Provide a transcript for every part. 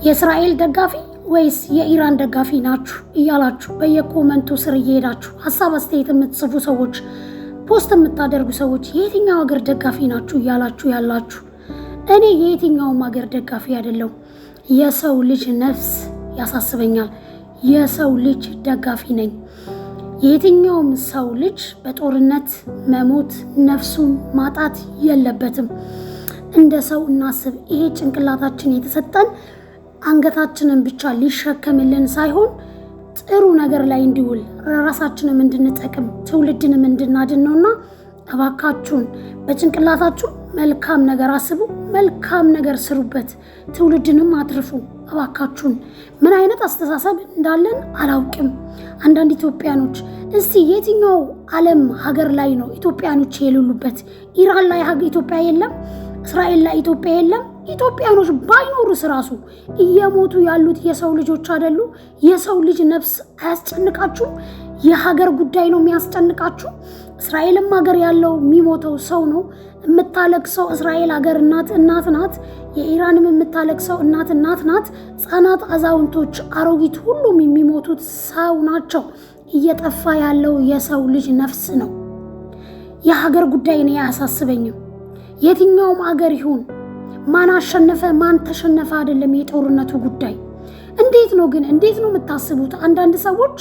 የእስራኤል ደጋፊ ወይስ የኢራን ደጋፊ ናችሁ እያላችሁ በየኮመንቱ ስር እየሄዳችሁ ሐሳብ አስተያየት የምትጽፉ ሰዎች፣ ፖስት የምታደርጉ ሰዎች የየትኛው ሀገር ደጋፊ ናችሁ እያላችሁ ያላችሁ፣ እኔ የየትኛውም ሀገር ደጋፊ አይደለም። የሰው ልጅ ነፍስ ያሳስበኛል። የሰው ልጅ ደጋፊ ነኝ። የየትኛውም ሰው ልጅ በጦርነት መሞት ነፍሱን ማጣት የለበትም። እንደ ሰው እናስብ። ይሄ ጭንቅላታችን የተሰጠን አንገታችንን ብቻ ሊሸከምልን ሳይሆን ጥሩ ነገር ላይ እንዲውል ራሳችንም እንድንጠቅም ትውልድንም እንድናድን ነውና እባካችሁን በጭንቅላታችሁ መልካም ነገር አስቡ፣ መልካም ነገር ስሩበት፣ ትውልድንም አትርፉ። እባካችሁን ምን አይነት አስተሳሰብ እንዳለን አላውቅም። አንዳንድ ኢትዮጵያኖች እስቲ የትኛው ዓለም ሀገር ላይ ነው ኢትዮጵያኖች የሌሉበት? ኢራን ላይ ኢትዮጵያ የለም? እስራኤል ላይ ኢትዮጵያ የለም? ኢትዮጵያኖች ባይኖሩስ ራሱ እየሞቱ ያሉት የሰው ልጆች አይደሉ? የሰው ልጅ ነፍስ አያስጨንቃችሁ? የሀገር ጉዳይ ነው የሚያስጨንቃችሁ? እስራኤልም ሀገር ያለው የሚሞተው ሰው ነው። የምታለቅሰው እስራኤል ሀገር እናት ናት። የኢራንም የምታለቅሰው እናት ናት። ሕፃናት፣ አዛውንቶች፣ አሮጊት ሁሉም የሚሞቱት ሰው ናቸው። እየጠፋ ያለው የሰው ልጅ ነፍስ ነው። የሀገር ጉዳይ ነው አያሳስበኝም። የትኛውም ሀገር ይሁን ማን አሸነፈ ማን ተሸነፈ አይደለም የጦርነቱ ጉዳይ። እንዴት ነው የምታስቡት? አንዳንድ ሰዎች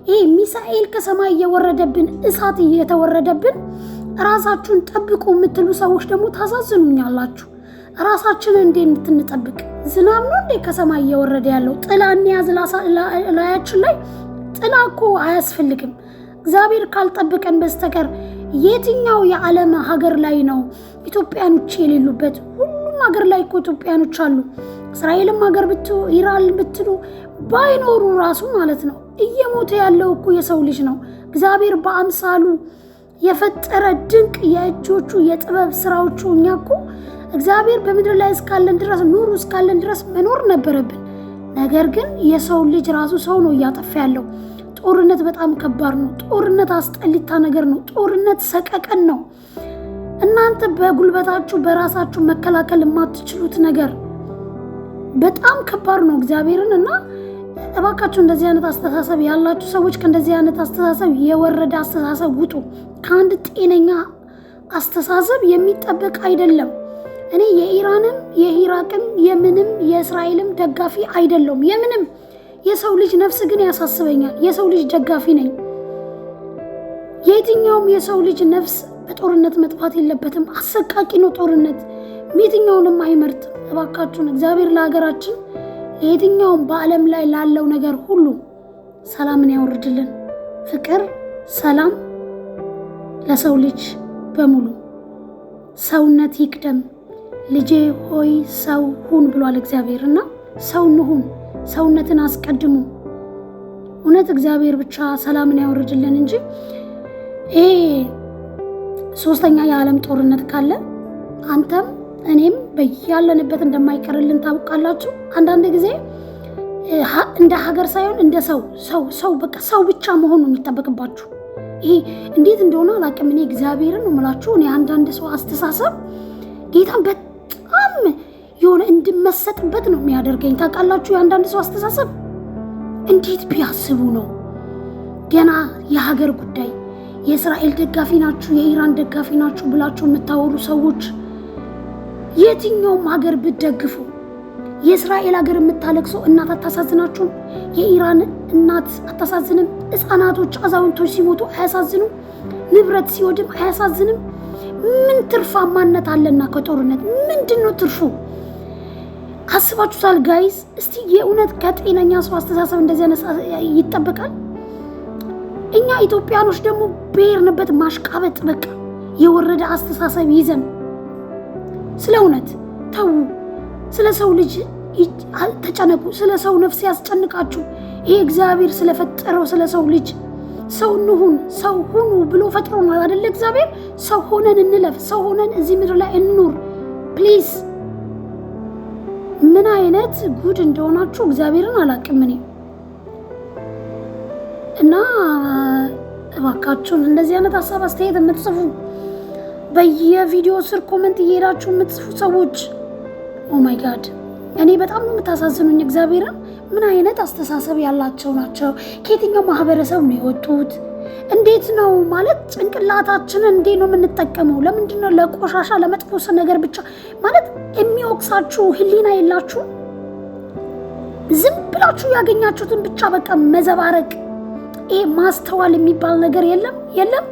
ይሄ ሚሳኤል ከሰማይ እየወረደብን እሳት እየተወረደብን ራሳችሁን ጠብቁ የምትሉ ሰዎች ደግሞ ታሳዝኑኛላችሁ። ራሳችንን እንዴት እንጠብቅ? ዝናብ ነው እንዴ ከሰማይ እየወረደ ያለው? ጥላ እንያዝ ላያችን ላይ። ጥላ እኮ አያስፈልግም እግዚአብሔር ካልጠበቀን በስተቀር። የትኛው የዓለም ሀገር ላይ ነው ኢትዮጵያኖች የሌሉበት? ሁሉም ሀገር ላይ እኮ ኢትዮጵያኖች አሉ። እስራኤልም ሀገር ብትሉ ኢራን ብትሉ ባይኖሩ ራሱ ማለት ነው እየሞተ ያለው እኮ የሰው ልጅ ነው። እግዚአብሔር በአምሳሉ የፈጠረ ድንቅ የእጆቹ የጥበብ ስራዎቹ። እኛ እኮ እግዚአብሔር በምድር ላይ እስካለን ድረስ ኑሩ እስካለን ድረስ መኖር ነበረብን። ነገር ግን የሰው ልጅ ራሱ ሰው ነው እያጠፋ ያለው። ጦርነት በጣም ከባድ ነው። ጦርነት አስጠሊታ ነገር ነው። ጦርነት ሰቀቀን ነው። እናንተ በጉልበታችሁ በራሳችሁ መከላከል የማትችሉት ነገር በጣም ከባድ ነው እግዚአብሔርን እና እባካችሁ እንደዚህ አይነት አስተሳሰብ ያላችሁ ሰዎች ከእንደዚህ አይነት አስተሳሰብ የወረደ አስተሳሰብ ውጡ። ከአንድ ጤነኛ አስተሳሰብ የሚጠበቅ አይደለም። እኔ የኢራንም የኢራቅም የምንም የእስራኤልም ደጋፊ አይደለም። የምንም የሰው ልጅ ነፍስ ግን ያሳስበኛል። የሰው ልጅ ደጋፊ ነኝ። የትኛውም የሰው ልጅ ነፍስ በጦርነት መጥፋት የለበትም። አሰቃቂ ነው ጦርነት። የትኛውንም አይመርጥም። እባካችሁን እግዚአብሔር ለሀገራችን ለየትኛውም በዓለም ላይ ላለው ነገር ሁሉ ሰላምን ያወርድልን። ፍቅር፣ ሰላም ለሰው ልጅ በሙሉ። ሰውነት ይቅደም። ልጄ ሆይ ሰው ሁን ብሏል እግዚአብሔርና ሰው እንሁን። ሰውነትን አስቀድሙ። እውነት እግዚአብሔር ብቻ ሰላምን ያወርድልን እንጂ ይሄ ሶስተኛ የዓለም ጦርነት ካለ አንተም እኔም በያለንበት እንደማይቀርልን ታውቃላችሁ። አንዳንድ ጊዜ እንደ ሀገር ሳይሆን እንደ ሰው በቃ ሰው ብቻ መሆኑ የሚጠበቅባችሁ። ይሄ እንዴት እንደሆነ አላውቅም። እኔ እግዚአብሔርን ነው የምላችሁ። እኔ አንዳንድ ሰው አስተሳሰብ ጌታን በጣም የሆነ እንድመሰጥበት ነው የሚያደርገኝ። ታውቃላችሁ የአንዳንድ ሰው አስተሳሰብ እንዴት ቢያስቡ ነው ገና የሀገር ጉዳይ የእስራኤል ደጋፊ ናችሁ የኢራን ደጋፊ ናችሁ ብላችሁ የምታወሩ ሰዎች የትኛውም ሀገር ብትደግፉ የእስራኤል ሀገር የምታለቅሰው እናት አታሳዝናችሁም? የኢራን እናት አታሳዝንም? ሕፃናቶች አዛውንቶች ሲሞቱ አያሳዝኑም? ንብረት ሲወድም አያሳዝንም? ምን ትርፋማነት አለና ከጦርነት ምንድን ነው ትርፉ? አስባችሁታል ጋይዝ? እስቲ የእውነት ከጤነኛ ሰው አስተሳሰብ እንደዚህ አይነት ይጠበቃል? እኛ ኢትዮጵያኖች ደግሞ ብሄርንበት ማሽቃበጥ በቃ የወረደ አስተሳሰብ ይዘን ስለ እውነት ተው። ስለ ሰው ልጅ ተጨነቁ። ስለ ሰው ነፍስ ያስጨንቃችሁ። ይሄ እግዚአብሔር ስለፈጠረው ስለ ሰው ልጅ ሰው እንሁን ሰው ሁኑ ብሎ ፈጥሮናል አይደል? እግዚአብሔር ሰው ሆነን እንለፍ፣ ሰው ሆነን እዚህ ምድር ላይ እንኑር ፕሊዝ። ምን አይነት ጉድ እንደሆናችሁ እግዚአብሔርን አላውቅም እኔ እና እባካችሁን እንደዚህ አይነት ሀሳብ አስተያየት የምትጽፉ በየቪዲዮ ስር ኮሜንት እየሄዳችሁ የምትጽፉ ሰዎች ኦ ማይ ጋድ እኔ በጣም ነው የምታሳዝኑኝ። እግዚአብሔርን ምን አይነት አስተሳሰብ ያላቸው ናቸው? ከየትኛው ማህበረሰብ ነው የወጡት? እንዴት ነው ማለት ጭንቅላታችንን እንዴት ነው የምንጠቀመው? ለምንድን ነው ለቆሻሻ ለመጥፎ ነገር ብቻ ማለት የሚወቅሳችሁ ህሊና የላችሁ? ዝም ብላችሁ ያገኛችሁትን ብቻ በቃ መዘባረቅ። ይሄ ማስተዋል የሚባል ነገር የለም።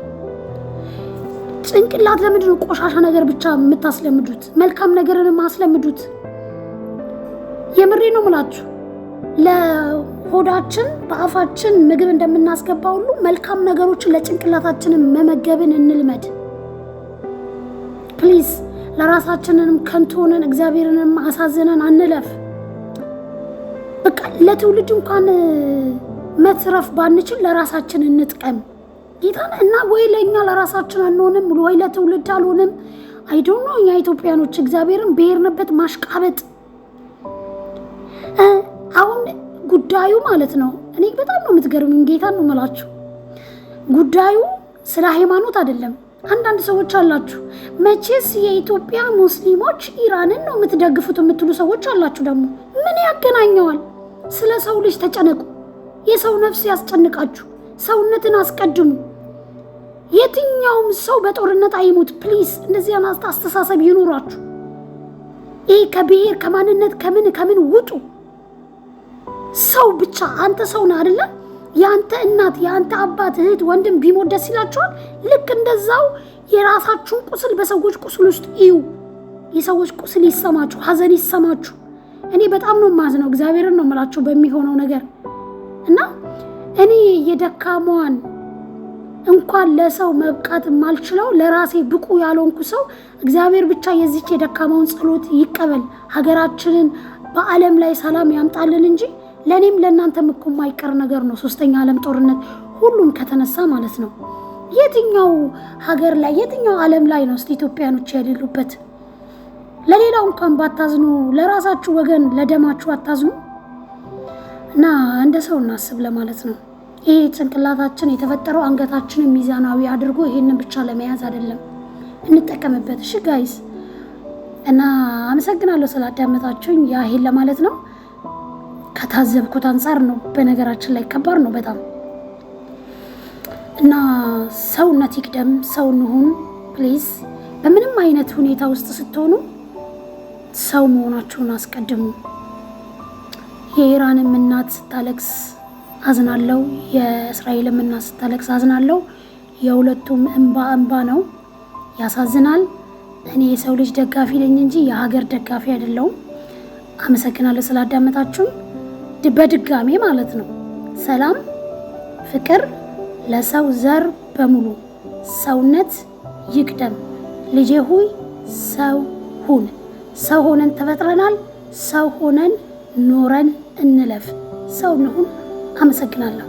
ጭንቅላት ለምንድን ነው ቆሻሻ ነገር ብቻ የምታስለምዱት? መልካም ነገርን ማስለምዱት። የምሬ ነው የምላችሁ። ለሆዳችን በአፋችን ምግብ እንደምናስገባ ሁሉ መልካም ነገሮችን ለጭንቅላታችን መመገብን እንልመድ ፕሊዝ። ለራሳችንንም ከንቱ ሆነን እግዚአብሔርንም አሳዝነን አንለፍ። በቃ ለትውልድ እንኳን መትረፍ ባንችል ለራሳችን እንጥቀም ጌታን እና ወይ ለኛ ለራሳችን አንሆንም ወይ ለትውልድ አልሆንም። አይ ዶንት ኖ። እኛ ኢትዮጵያኖች እግዚአብሔርን በሄርንበት ማሽቃበጥ አሁን ጉዳዩ ማለት ነው። እኔ በጣም ነው የምትገርሙኝ። ጌታን ነው የምላችሁ። ጉዳዩ ስለ ሃይማኖት አይደለም። አንዳንድ ሰዎች አላችሁ መቼስ የኢትዮጵያ ሙስሊሞች ኢራንን ነው የምትደግፉት የምትሉ ሰዎች አላችሁ። ደግሞ ምን ያገናኘዋል? ስለ ሰው ልጅ ተጨነቁ። የሰው ነፍስ ያስጨንቃችሁ። ሰውነትን አስቀድሙ። የትኛውም ሰው በጦርነት አይሙት ፕሊዝ። እንደዚህ አይነት አስተሳሰብ ይኑራችሁ። ይሄ ከብሔር ከማንነት ከምን ውጡ። ሰው ብቻ አንተ ሰው ነህ አይደለ? ያንተ እናት ያንተ አባት እህት ወንድም ቢሞት ደስ ይላችኋል? ልክ እንደዛው የራሳችሁን ቁስል በሰዎች ቁስል ውስጥ እዩ። የሰዎች ቁስል ይሰማችሁ፣ ሀዘን ይሰማችሁ። እኔ በጣም ነው ማዝነው። እግዚአብሔርን ነው የምላችሁ በሚሆነው ነገር እና እኔ የደካማዋን እንኳን ለሰው መብቃት ማልችለው ለራሴ ብቁ ያልሆንኩ ሰው እግዚአብሔር ብቻ የዚች የደካማውን ጸሎት ይቀበል። ሀገራችንን በዓለም ላይ ሰላም ያምጣልን እንጂ ለኔም ለእናንተም እኮ የማይቀር ነገር ነው። ሶስተኛ ዓለም ጦርነት ሁሉም ከተነሳ ማለት ነው። የትኛው ሀገር ላይ የትኛው ዓለም ላይ ነው ኢትዮጵያኖች የሌሉበት? ለሌላው እንኳን ባታዝኑ ለራሳችሁ ወገን ለደማችሁ አታዝኑ እና እንደ ሰው እናስብ ለማለት ነው። ይሄ ጭንቅላታችን የተፈጠረው አንገታችንን ሚዛናዊ አድርጎ ይሄንን ብቻ ለመያዝ አይደለም። እንጠቀምበት። እሺ ጋይስ እና አመሰግናለሁ ስላዳመጣችሁኝ። ያ ይሄን ለማለት ነው። ከታዘብኩት አንፃር ነው። በነገራችን ላይ ከባድ ነው በጣም እና ሰውነት ይቅደም። ሰው እንሁን ፕሊዝ። በምንም አይነት ሁኔታ ውስጥ ስትሆኑ ሰው መሆናችሁን አስቀድሙ። የኢራንም እናት ስታለቅስ አዝናለሁ፣ የእስራኤልም እናት ስታለቅስ አዝናለሁ። የሁለቱም እንባ ነው፣ ያሳዝናል። እኔ የሰው ልጅ ደጋፊ ነኝ እንጂ የሀገር ደጋፊ አይደለሁም። አመሰግናለሁ ስላዳመጣችሁ በድጋሜ ማለት ነው። ሰላም ፍቅር ለሰው ዘር በሙሉ። ሰውነት ይቅደም። ልጄ ሆይ ሰው ሁን። ሰው ሆነን ተፈጥረናል። ሰው ሆነን ኖረን እንለፍ። ሰው እንሁን። አመሰግናለሁ።